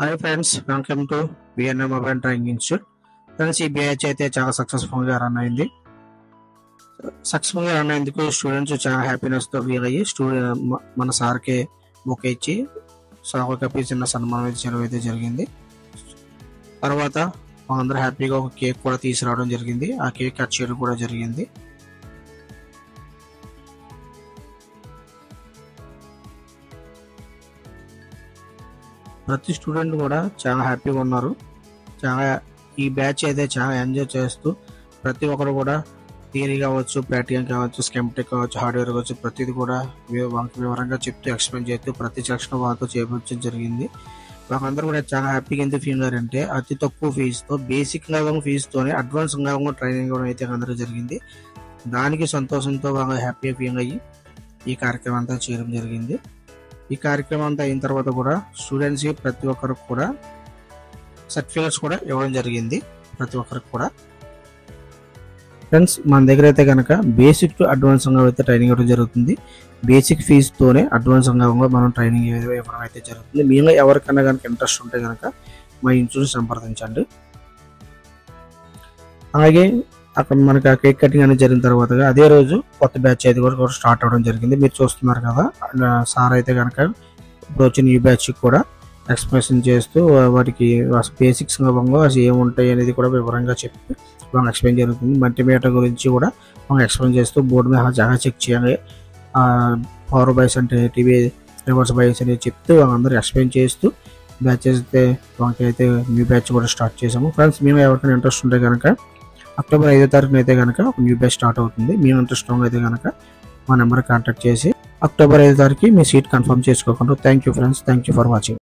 Hi friends, welcome to BNM mobile training institute. Friends, ఈ batch అయితే చాలా సక్సెస్ఫుల్గా రన్ అయింది. సక్సెస్ఫుల్గా రన్ అయ్యేందుకు స్టూడెంట్స్ చాలా హ్యాపీనెస్తో ఫీల్ అయ్యి మన సార్కి బుక్ ఇచ్చి సార్ కప్పి చిన్న సన్మానం అయితే చేయడం అయితే జరిగింది. తర్వాత అందరూ హ్యాపీగా ఒక కేక్ కూడా తీసుకురావడం జరిగింది. ఆ కేక్ కట్ చేయడం కూడా జరిగింది. ప్రతి స్టూడెంట్ కూడా చాలా హ్యాపీగా ఉన్నారు. ఈ బ్యాచ్ అయితే చాలా ఎంజాయ్ చేస్తూ ప్రతి ఒక్కరు కూడా థియరీ కావచ్చు, ప్రాక్టికల్ కావచ్చు, స్కెమ్టెక్ కావచ్చు, హార్డ్వేర్ కావచ్చు, ప్రతిది కూడా వాళ్ళకి వివరంగా చెప్తూ ఎక్స్ప్లెయిన్ చేస్తూ ప్రతి సెక్షన్ వాళ్ళతో చేయించడం జరిగింది. వాళ్ళందరూ కూడా చాలా హ్యాపీగా ఎందుకు ఫీల్ అయ్యారంటే అతి తక్కువ ఫీజుతో, బేసిక్ లెవెల్ ఫీజుతోనే అడ్వాన్స్ లెవెల్ ట్రైనింగ్ కూడా అయితే అందరూ జరిగింది. దానికి సంతోషంతో బాగా హ్యాపీగా ఫీల్ అయ్యి ఈ కార్యక్రమం అంతా చేయడం జరిగింది. ఈ కార్యక్రమం అంతా అయిన తర్వాత కూడా స్టూడెంట్స్కి ప్రతి ఒక్కరికి కూడా సర్టిఫికేట్స్ కూడా ఇవ్వడం జరిగింది. ప్రతి ఒక్కరికి కూడా ఫ్రెండ్స్, మన దగ్గర అయితే కనుక బేసిక్ టు అడ్వాన్స్ అయితే ట్రైనింగ్ ఇవ్వడం జరుగుతుంది. బేసిక్ ఫీజుతోనే అడ్వాన్స్ మనం ట్రైనింగ్ ఇవ్వడం అయితే జరుగుతుంది. మీలో ఎవరికైనా కనుక ఇంట్రెస్ట్ ఉంటే కనుక మా ఇన్స్టిట్యూట్ సంప్రదించండి. అలాగే అక్కడ మనకి ఆ కేక్ కటింగ్ అనేది జరిగిన తర్వాత అదే రోజు కొత్త బ్యాచ్ అయితే కూడా స్టార్ట్ అవ్వడం జరిగింది. మీరు చూస్తున్నారు కదా, సార్ అయితే కనుక ఇప్పుడు వచ్చిన ఈ బ్యాచ్ కూడా ఎక్స్ప్లెనేషన్ చేస్తూ వాటికి బేసిక్స్ అసలు ఏముంటాయి అనేది కూడా వివరంగా చెప్పి మనం ఎక్స్ప్లెయిన్ జరుగుతుంది. మల్టీమీటర్ గురించి కూడా మనం ఎక్స్ప్లెయిన్ చేస్తూ బోర్డు మీద జాగా చెక్ చేయాలి, పవర్ బైస్ అంటే టీవీ రివర్స్ బైస్ అనేది చెప్తూ వాళ్ళందరూ ఎక్స్ప్లెయిన్ చేస్తూ బ్యాచెస్ అయితే మనకైతే న్యూ బ్యాచ్ కూడా స్టార్ట్ చేసాము. ఫ్రెండ్స్, మేము ఎవరికైనా ఇంట్రెస్ట్ ఉంటే కనుక అక్టోబర్ 5వ తారీఖున అయితే కనుక ఒక న్యూ బ్యాచ్ స్టార్ట్ అవుతుంది. మీ ఇంట్రెస్ట్ అయితే కనుక మా నెంబర్ కాంటాక్ట్ చేసి అక్టోబర్ 5వ తారీఖు మీ సీట్ కన్ఫర్మ్ చేసుకోకుండా. Thank you friends, thank you for watching.